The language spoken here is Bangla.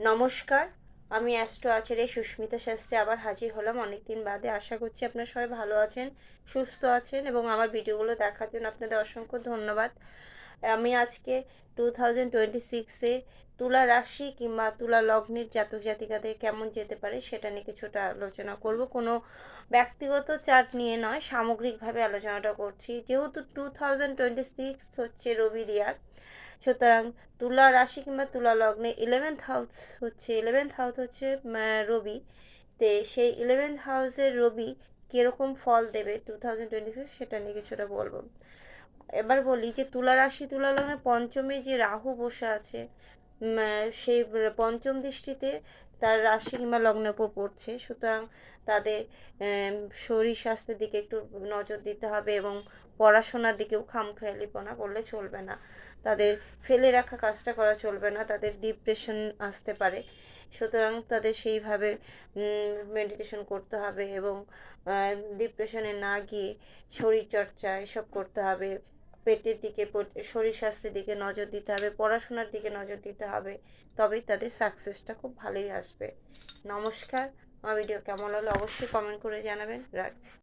নমস্কার, আমি অ্যাস্ট্রো আচার্য সুস্মিতা শাস্ত্রী আবার হাজির হলাম অনেক দিন বাদে। আশা করছি আপনারা সবাই ভালো আছেন, সুস্থ আছেন এবং আমার ভিডিওগুলো দেখার জন্য আপনাদের অসংখ্য ধন্যবাদ। আমি আজকে 2026-এ তুলা রাশি কিংবা তুলা লগ্নের জাতক জাতিকাদের কেমন যেতে পারে সেটা নিয়ে কিছুটা আলোচনা করব। কোনো ব্যক্তিগত চার্ট নিয়ে নয়, সামগ্রিকভাবে আলোচনাটা করছি। যেহেতু 2026 হচ্ছে রবির ইয়ার, সুতরাং তুলা রাশি কিংবা তুলা লগ্নে ইলেভেন্থ হাউস হচ্ছে রবি। সেই 11th হাউসের রবি কীরকম ফল দেবে 2026 সেটা নিয়ে কিছুটা বলবো। এবার বলি যে তুলা রাশি তুলা লগ্নে পঞ্চমে যে রাহু বসে আছে, সেই পঞ্চম দৃষ্টিতে তার রাশি কিংবা লগ্নের উপর পড়ছে। সুতরাং তাদের শরীর স্বাস্থ্যের দিকে একটু নজর দিতে হবে এবং পড়াশোনার দিকেও খামখেয়ালিপনা করলে চলবে না। তাদের ফেলে রাখা কাজটা করা চলবে না, তাদের ডিপ্রেশন আসতে পারে। সুতরাং তাদের সেইভাবে মেডিটেশন করতে হবে এবং ডিপ্রেশনে না গিয়ে শরীরচর্চা এসব করতে হবে। পেটের দিকে, শরীর স্বাস্থ্যের দিকে নজর দিতে হবে, পড়াশোনার দিকে নজর দিতে হবে, তবেই তাদের সাকসেসটা খুব ভালোই আসবে। নমস্কার, আমার ভিডিও কেমন হলো অবশ্যই কমেন্ট করে জানাবেন। রাখছি।